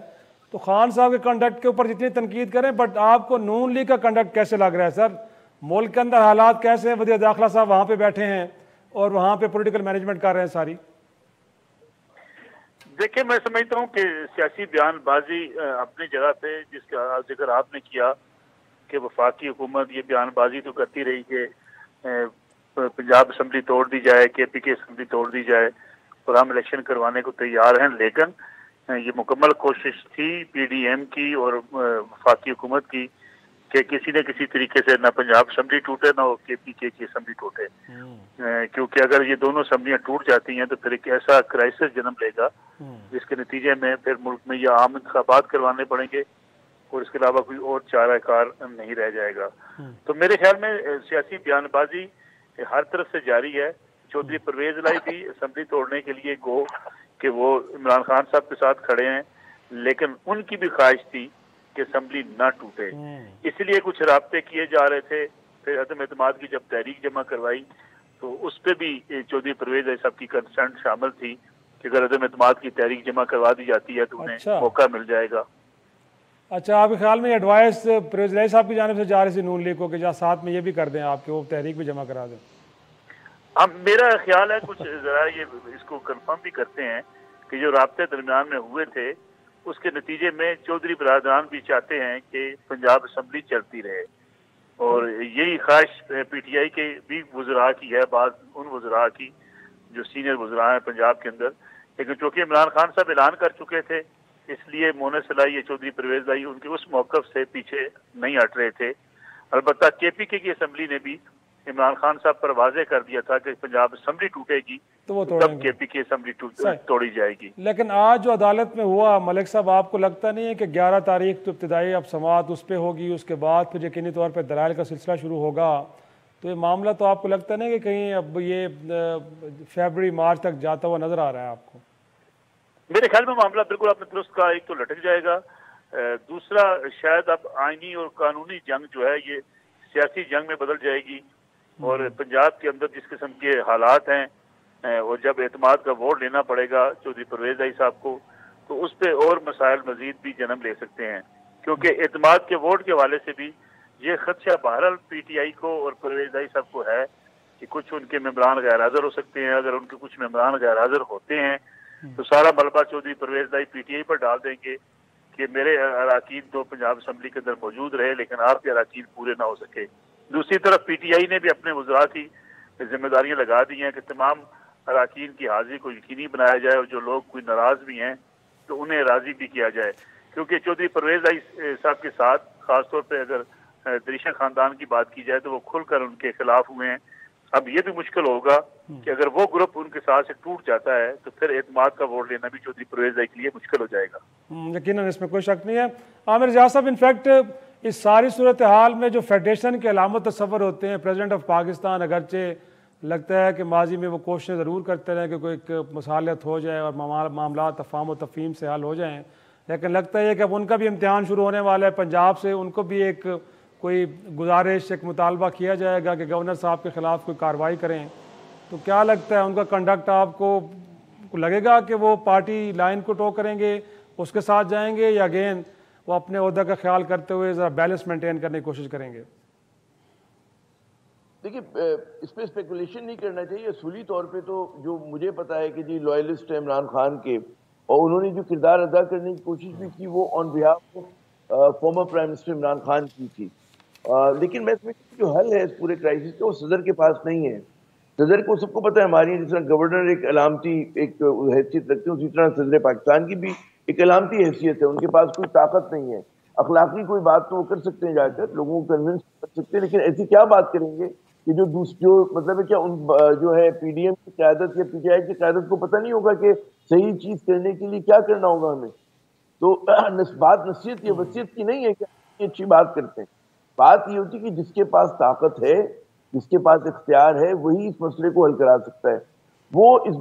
तो खान साहब के कंडक्ट के ऊपर जितनी तनकीद करें, बट आपको नून लीग का कंडक्ट कैसे लग रहा है सर? मुल्क के अंदर हालात कैसे हैं? वज़ीर दाखिला साहब वहाँ पे बैठे हैं और वहाँ पे पॉलिटिकल मैनेजमेंट कर रहे हैं सारी। देखिए, मैं समझता हूँ कि सियासी बयानबाजी अपनी जगह पे, जिसका जिक्र आपने किया कि वफाकी हुकूमत ये बयानबाजी तो करती रही कि पंजाब असम्बली तोड़ दी जाए, केपी की असम्बली तोड़ दी जाए और हम इलेक्शन करवाने को तैयार हैं। लेकिन ये मुकम्मल कोशिश थी पीडीएम की और वफाकी हुकूमत की कि किसी न किसी तरीके से ना पंजाब असम्बली टूटे ना केपी की असम्बली टूटे, क्योंकि अगर ये दोनों असम्बलियाँ टूट जाती हैं तो फिर एक ऐसा क्राइसिस जन्म लेगा जिसके नतीजे में फिर मुल्क में ये आम इंतखाबात करवाने पड़ेंगे और इसके अलावा कोई और चाराकार नहीं रह जाएगा। तो मेरे ख्याल में सियासी बयानबाजी हर तरफ से जारी है। चौधरी परवेज लाई भी असम्बली तोड़ने के लिए गो कि वो इमरान खान साहब के साथ खड़े हैं, लेकिन उनकी भी ख्वाहिश थी कि असम्बली ना टूटे, इसलिए कुछ राब्ते किए जा रहे थे। फिर अदम एतमाद की जब तहरीक जमा करवाई तो उस पर भी चौधरी परवेज साहब की कंसर्न शामिल थी कि अगर अदम एतमाद की तहरीक जमा करवा दी जाती है तो उन्हें मौका मिल जाएगा। अच्छा, आपके ख्याल में एडवाइस परवेज साहब की जानिब से जा रही थी नून लीग को कि जहाँ साथ में ये भी कर दें, आपके वो तहरीक भी जमा करा दें? अब मेरा ख्याल है कुछ जरा ये इसको कंफर्म भी करते हैं कि जो राब्ते दरमियान में हुए थे उसके नतीजे में चौधरी बरादरान भी चाहते हैं कि पंजाब असम्बली चलती रहे और यही ख्वाहिश पीटीआई के भी वज़रा की है, बाद उन वज़रा की जो सीनियर वज़रा हैं पंजाब के अंदर। लेकिन चूँकि इमरान खान साहब ऐलान कर चुके थे इसलिए मोने सलाई या चौधरी परवेज लाई उनके उस मौक़िफ़ से पीछे नहीं हट रहे थे। अलबत्ता केपीके की असम्बली ने भी इमरान खान साहब पर वाजे कर दिया था कि पंजाब असम्बली टूटेगी तो वो तब केपी की असम्बली तोड़ी जाएगी। लेकिन आज जो अदालत में हुआ मलिक साहब, आपको लगता नहीं है कि 11 तारीख तो इब्तदाई अब समाअत उस पर होगी, उसके बाद फिर यकीनी तौर पर दलाइल का सिलसिला शुरू होगा, तो ये मामला तो आपको लगता नहीं कि कहीं अब ये फरवरी मार्च तक जाता हुआ नजर आ रहा है आपको? मेरे ख्याल में मामला बिल्कुल आपने दुरुस्त कहा, एक तो लटक जाएगा, दूसरा शायद अब आईनी और कानूनी जंग जो है ये सियासी जंग में बदल जाएगी और पंजाब के अंदर जिस किस्म के हालात हैं और जब एतमाद का वोट लेना पड़ेगा चौधरी परवेज साहब को तो उस पर और मसाइल मजीद भी जन्म ले सकते हैं, क्योंकि एतमाद के वोट के हवाले से भी ये खदशा बहरहाल पीटीआई को और परवेज साहब को है कि कुछ उनके मेंबरान गैर हाजिर हो सकते हैं। अगर उनके कुछ मेंबरान गैर हाजिर होते हैं तो सारा मलबा चौधरी परवेज पीटीआई पर डाल देंगे कि मेरे अराकीन तो पंजाब असम्बली के अंदर मौजूद रहे लेकिन आपके अराकीन पूरे ना हो सके। दूसरी तरफ पीटीआई ने भी अपने वज़रा की जिम्मेदारियां लगा दी हैं कि तमाम अराकीन की हाजिरी को यकीनी बनाया जाए और जो लोग कोई नाराज भी हैं तो उन्हें राज़ी भी किया जाए, क्योंकि चौधरी परवेज साहब के साथ खासतौर पर अगर दरिशा खानदान की बात की जाए तो वो खुलकर उनके खिलाफ हुए हैं। अब ये भी मुश्किल होगा कि अगर वो ग्रुप उनके साथ से टूट जाता है तो फिर एतमाद का वोट लेना भी चौधरी परवेज के लिए मुश्किल हो जाएगा। यकीनन इसमें कोई शक नहीं है। आमिर रियाज साहब, इनफैक्ट इस सारी सूरत हाल में जो फेडरेशन के अलामत तस्वर होते हैं, प्रेसिडेंट ऑफ पाकिस्तान अगरचे लगता है कि माजी में वो कोशिशें ज़रूर करते रहे कि कोई एक मसालत हो जाए और मामला तफाहम व तफहीम से हल हो जाएँ, लेकिन लगता है कि अब उनका भी इम्तिहान शुरू होने वाला है पंजाब से, उनको भी एक कोई गुजारिश, एक मुतालबा किया जाएगा कि गवर्नर साहब के ख़िलाफ़ कोई कार्रवाई करें। तो क्या लगता है उनका कंडक्ट आपको लगेगा कि वो पार्टी लाइन को टो करेंगे, उसके साथ जाएंगे, या अगेन वो अपने ओहदा का ख्याल करते हुए ज़रा बैलेंस मेंटेन करने की कोशिश करेंगे? देखिए, इस पर स्पेकुलेशन नहीं करना चाहिए। असूली तौर पे तो जो मुझे पता है कि जी लॉयलिस्ट है इमरान खान के, और उन्होंने जो किरदार अदा करने की कोशिश भी की वो on behalf of former prime minister Imran Khan की थी। लेकिन मैं समझता हूं जो हल है इस पूरे क्राइसिस का वो सदर के पास नहीं है। सदर को सबको पता है, हमारी जिस तरह गवर्नर एक अलामती एक हैसियत रखते हैं उसी तरह सदर पाकिस्तान की भी एक अलामती हैसियत है। उनके पास कोई ताकत नहीं है। अखलाकी कोई बात तो वो कर सकते हैं, जाकर लोगों को कन्विंस कर सकते हैं, लेकिन ऐसी क्या बात करेंगे कि जो मतलब है क्या उन जो है पीडीएम की क़यादत या पीटीआई की क़यादत को पता नहीं होगा कि सही चीज करने के लिए क्या करना होगा हमें। तो बात नसीहत या वसीयत की नहीं है कि अच्छी बात करते हैं। बात ये होती है कि जिसके पास ताकत है, जिसके पास इख्तियार है, वही इस मसले को हल करा सकता है। वो इस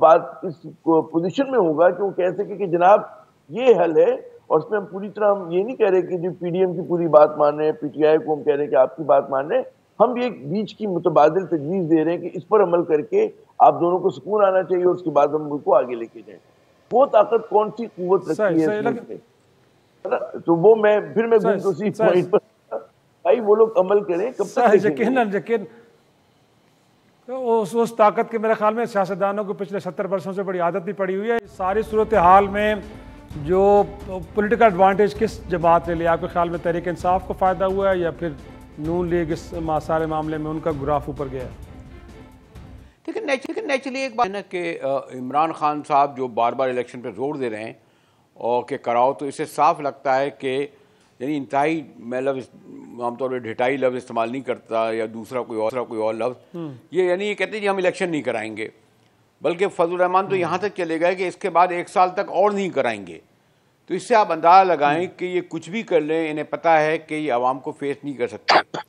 पोजीशन में होगा कि वो कह सके कि जनाब ये हल है, और उसमें हम ये नहीं कह रहे कि जो पीडीएम की पूरी बात मान रहे हैं, पीटीआई को हम कह रहे हैं कि आपकी बात मान रहे हैं, हम भी एक बीच की मुतबादिल तजवीज दे रहे हैं कि इस पर अमल करके आप दोनों को सुकून आना चाहिए और उसके बाद हम मुल्क को आगे लेके जाएं। वो ताकत कौन सी कुव्वत रखती है इस मुल्क में, तो वो मैं घूम के उसी पॉइंट पर भाई वो लोग अमल करें कब तक। उस ताकत के मेरे ख्याल में सियासतदानों को पिछले 70 वर्षों से बड़ी आदत भी पड़ी हुई है। सारी सूरत हाल में जो पॉलिटिकल एडवांटेज किस जमात ने लिया, आपके ख्याल में तहरीक इंसाफ को फ़ायदा हुआ है या फिर नून लीग इस सारे मामले में उनका ग्राफ ऊपर गया? लेकिन नेचुरली एक बात है ना कि इमरान खान साहब जो बार बार इलेक्शन पर जोर दे रहे हैं और कि कराओ, तो इससे साफ लगता है कि यानी इंतहाई, मैं लफ्ज़ आमतौर पर ढिठाई लफ्ज़ इस्तेमाल नहीं करता या दूसरा कोई और लफ्ज़, ये यानी ये कहते हैं जी हम इलेक्शन नहीं कराएंगे, बल्कि फजल रहमान तो यहाँ तक चले गए कि इसके बाद 1 साल तक और नहीं कराएंगे। तो इससे आप अंदाज़ा लगाएं कि ये कुछ भी कर लें, इन्हें पता है कि ये आवाम को फेस नहीं कर सकते।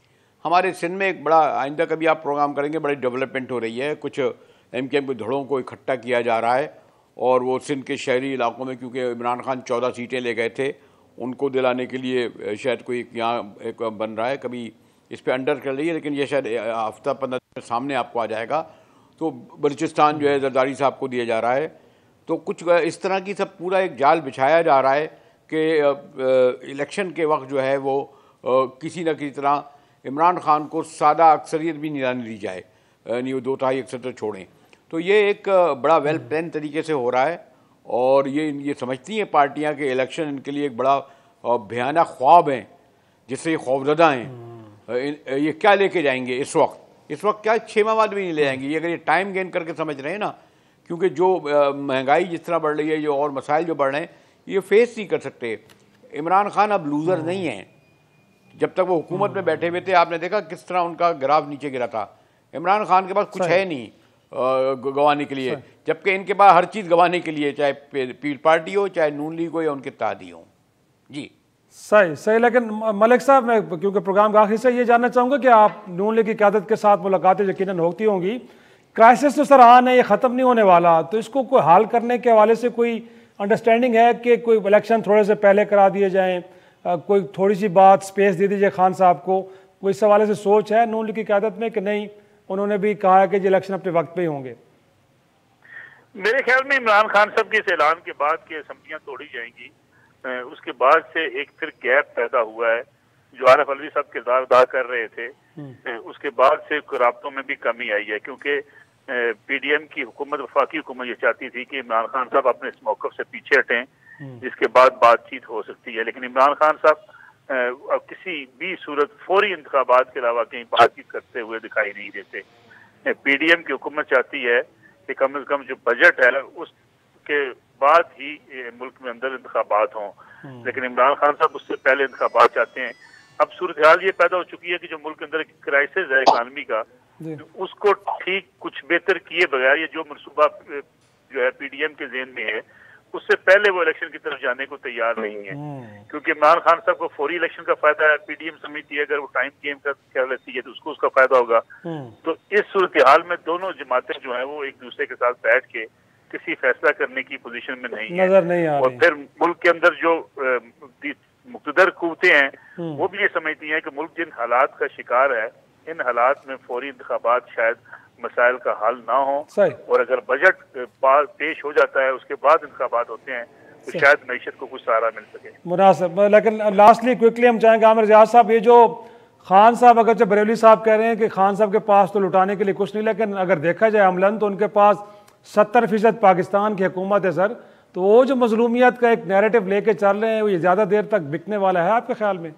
हमारे सिंध में एक बड़ा, आइंदा कभी आप प्रोग्राम करेंगे, बड़ी डेवलपमेंट हो रही है, कुछ एमकेएम के धड़ों को इकट्ठा किया जा रहा है और वो सिंध के शहरी इलाकों में, क्योंकि इमरान खान 14 सीटें ले गए थे, उनको दिलाने के लिए शायद कोई यहाँ एक बन रहा है, कभी इस पर अंडर कर रही है, लेकिन ये शायद हफ्ता 15 दिन सामने आपको आ जाएगा। तो बलूचिस्तान जो है जरदारी साहब को दिया जा रहा है। तो कुछ इस तरह की सब पूरा एक जाल बिछाया जा रहा है कि इलेक्शन के वक्त जो है वो किसी न किसी तरह इमरान खान को सादा अक्सरियत भी नहीं दी जाए, यानी वो 2/3 अक्सर तो छोड़ें। तो ये एक बड़ा वेल प्लान तरीके से हो रहा है और ये समझती हैं पार्टियां कि इलेक्शन इनके लिए एक बड़ा भयानक ख्वाब है, जिससे ये खौफजदा हैं। ये क्या लेके जाएंगे इस वक्त क्या 6 माह बाद भी नहीं ले जाएंगे। ये अगर ये टाइम गेन करके समझ रहे हैं ना, क्योंकि जो महंगाई जिस तरह बढ़ रही है, जो और मसाइल जो बढ़ रहे हैं, ये फेस नहीं कर सकते। इमरान खान अब लूज़र नहीं है। जब तक वो हुकूमत में बैठे हुए थे, आपने देखा किस तरह उनका ग्राफ नीचे गिरा था। इमरान खान के पास कुछ है नहीं गंवाने के लिए, जबकि इनके पास हर चीज़ गंवाने के लिए, चाहे पीर पार्टी हो, चाहे नून लीग हो या उनके इत्तेहादी हो। जी सही। लेकिन मलिक साहब, मैं क्योंकि प्रोग्राम का आखिर से ये जानना चाहूँगा कि आप नून लीग की क़यादत के साथ मुलाकातें यकीनन होती होंगी। क्राइसिस तो सर आन है, ये ख़त्म नहीं होने वाला, तो इसको कोई हल करने के हवाले से कोई अंडरस्टैंडिंग है कि कोई इलेक्शन थोड़े से पहले करा दिए जाएँ, कोई थोड़ी सी बात स्पेस दे दीजिए खान साहब को? कोई इस हवाले से सोच है नून लीग की क़यादत में कि नहीं? उन्होंने भी कहा है कि ये इलेक्शन अपने वक्त पे ही होंगे। मेरे ख्याल में इमरान खान साहब के इस ऐलान के बाद की असम्बलियां तोड़ी जाएंगी। उसके बाद से एक फिर गैप पैदा हुआ है जो आरिफ अलवी साहब किरदार अदा कर रहे थे। उसके बाद से राब्तों में भी कमी आई है, क्योंकि पीडीएम की हुकूमत, वफाकी हुकूमत ये चाहती थी कि इमरान खान साहब अपने इस मौक़िफ़ से पीछे हटें, जिसके बाद बातचीत हो सकती है। लेकिन इमरान खान साहब अब किसी भी सूरत फौरी इंतखाबात के अलावा कहीं बातचीत करते हुए दिखाई नहीं देते। पीडीएम की हुकूमत चाहती है कि कम से कम जो बजट है उसके बाद ही मुल्क में अंदर इंतखाबात हों, लेकिन इमरान खान साहब उससे पहले इंतखाबात चाहते हैं। अब सूरत हाल ये पैदा हो चुकी है कि जो मुल्क के अंदर क्राइसिस है इकानमी का, उसको ठीक कुछ बेहतर किए बगैर ये जो मनसूबा जो है पीडीएम के ज़हन में है, उससे पहले वो इलेक्शन की तरफ जाने को तैयार नहीं है। क्योंकि इमरान खान साहब को फौरी इलेक्शन का फायदा है, पीडीएम समझती है अगर वो टाइम गेम का क्या लेती है तो उसको उसका फायदा होगा। तो इस सूरत हाल में दोनों जमातें जो है वो एक दूसरे के साथ बैठ के किसी फैसला करने की पोजीशन में नहीं है। और फिर मुल्क के अंदर जो मुक़्तदर कुव्वतें हैं वो भी ये समझती हैं कि मुल्क जिन हालात का शिकार है, इन हालात में फौरी इंतखाबात शायद मसाइल का हल ना हो, और अगर बजट पेश हो जाता है उसके बाद इंतखाबात होते हैं तो शायद मईशत को कुछ सहारा मिल सके। मुनासिब। लेकिन लास्टली क्विकली हम चाहेंगे आमिर रियाज साहब, ये जो खान साहब, अगर जब बरेली साहब कह रहे हैं कि खान साहब के पास तो लुटाने के लिए कुछ नहीं, लेकिन अगर देखा जाए अमलन तो उनके पास 70% पाकिस्तान की हुकूमत है सर, तो वो जो मजलूमियत का एक नैरेटिव लेके चल रहे हैं वो ये ज़्यादा देर तक बिकने वाला है आपके ख्याल में?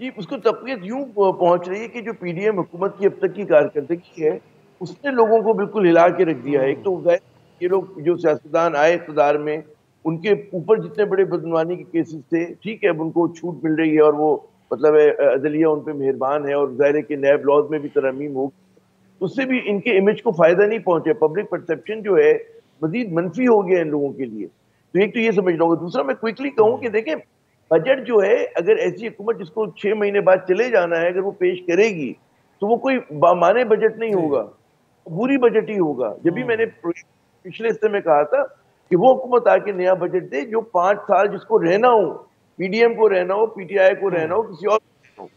जी, उसको तकवीत यूं पहुंच रही है कि जो पीडीएम हुकूमत की अब तक की कारकर्दगी है उसने लोगों को बिल्कुल हिला के रख दिया है। एक तो ये लोग जो सियासतदान आए इक़्तिदार में, उनके ऊपर जितने बड़े बदनवानी के केसेस थे, ठीक है, अब उनको छूट मिल रही है और वो मतलब अदलिया उन पे मेहरबान है और ज़ाहिर है कि नैब लॉज में भी तरमीम होगी, उससे भी इनके इमेज को फायदा नहीं पहुंचे। पब्लिक परसेप्शन जो है मजीद मनफी हो गया इन लोगों के लिए। तो एक तो ये समझ लो। दूसरा मैं क्विकली कहूँ कि देखें, बजट जो है अगर ऐसी हुकूमत जिसको 6 महीने बाद चले जाना है अगर वो पेश करेगी तो वो कोई बामाने बजट नहीं होगा, बुरी बजट ही होगा। जब भी मैंने पिछले हिस्से में कहा था कि वो हुकूमत आके नया बजट दे जो 5 साल जिसको रहना हो, पीडीएम को रहना हो, पीटीआई को रहना हो, किसी और को रहना हो,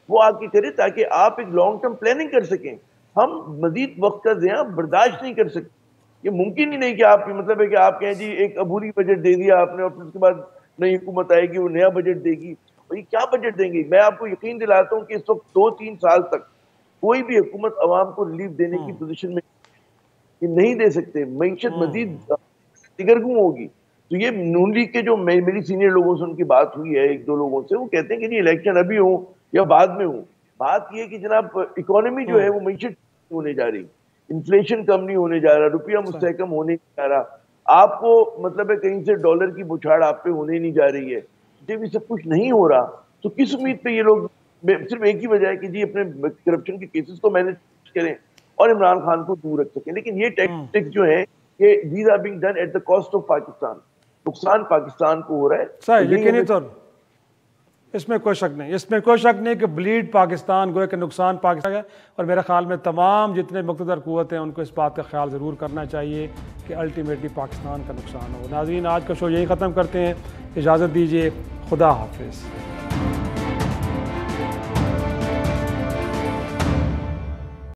वो आके करे ताकि आप एक लॉन्ग टर्म प्लानिंग कर सकें। हम मजीद वक्त का ज़िया बर्दाश्त नहीं कर सकते। ये मुमकिन ही नहीं कि आप मतलब है कि आप कहें जी एक अबूरी बजट दे दिया आपने और फिर उसके बाद नई हुकूमत आएगी वो नया बजट देगी। और ये क्या बजट देंगे? मैं आपको यकीन दिलाता हूँ कि इस वक्त 2-3 साल तक कोई भी हुकूमत अवाम को रिलीफ देने की पोजीशन में ये नहीं दे सकते। मईशत मजीद दिगरगुम होगी। तो ये नून लीग के जो मेरी सीनियर लोगों से उनकी बात हुई है, 1-2 लोगों से, वो कहते हैं कि नहीं इलेक्शन अभी हो या बाद में हो, बात ये है कि जनाब इकोनॉमी जो है वो मईशत होने जा रही, इन्फ्लेशन कम नहीं होने जा रहा, रुपया मुस्तहकम होने नहीं जा रहा, आपको मतलब है कहीं से डॉलर की बुछाड़ आप पे होने नहीं जा रही है। जब ये सब कुछ नहीं हो रहा तो किस उम्मीद पे ये लोग, सिर्फ एक ही वजह है कि जी अपने करप्शन के केसेस को मैनेज करें और इमरान खान को दूर रख सकें। लेकिन ये टैक्टिक्स जो है ये these are being done at the cost of Pakistan. नुकसान पाकिस्तान को हो रहा है। सही, यकीनी तौर इसमें कोई शक नहीं, इसमें कोई शक नहीं कि ब्लीड पाकिस्तान गोया कि नुकसान पाकिस्तान है। और मेरे ख्याल में तमाम जितने मुक़्तदर क़ुव्वत हैं उनको इस बात का ख्याल ज़रूर करना चाहिए कि अल्टीमेटली पाकिस्तान का नुकसान हो। नाज़रीन, आज का शो यही ख़त्म करते हैं, इजाज़त दीजिए, खुदा हाफिज़।